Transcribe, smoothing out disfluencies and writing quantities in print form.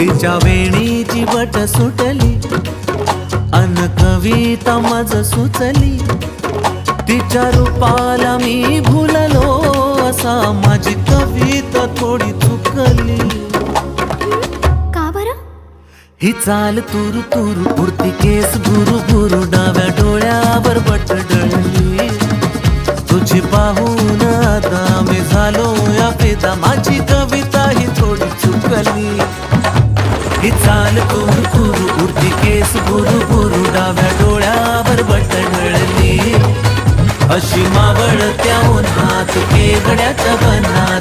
तिच्या वेणीची बट सुटली अन कविता माझ सुचली, तिच्या रूपाला मी भुललो असा माझी कविता थोडी चुकली. का बरं? ही चाल तुरु तुरु उडती केस भुरु भुरु डाव्या डोळ्यावर बट डळली, तुझी पाहून आता मी झालो या फिदा, माझी कविता ही थोडी चुकली. ही चाल तुरु तुरु उडती केस भुरु भुरु डाव्या डोळ्यावर बट डळली, अशी मावळत्या उन्हात केवड्याच्या बनात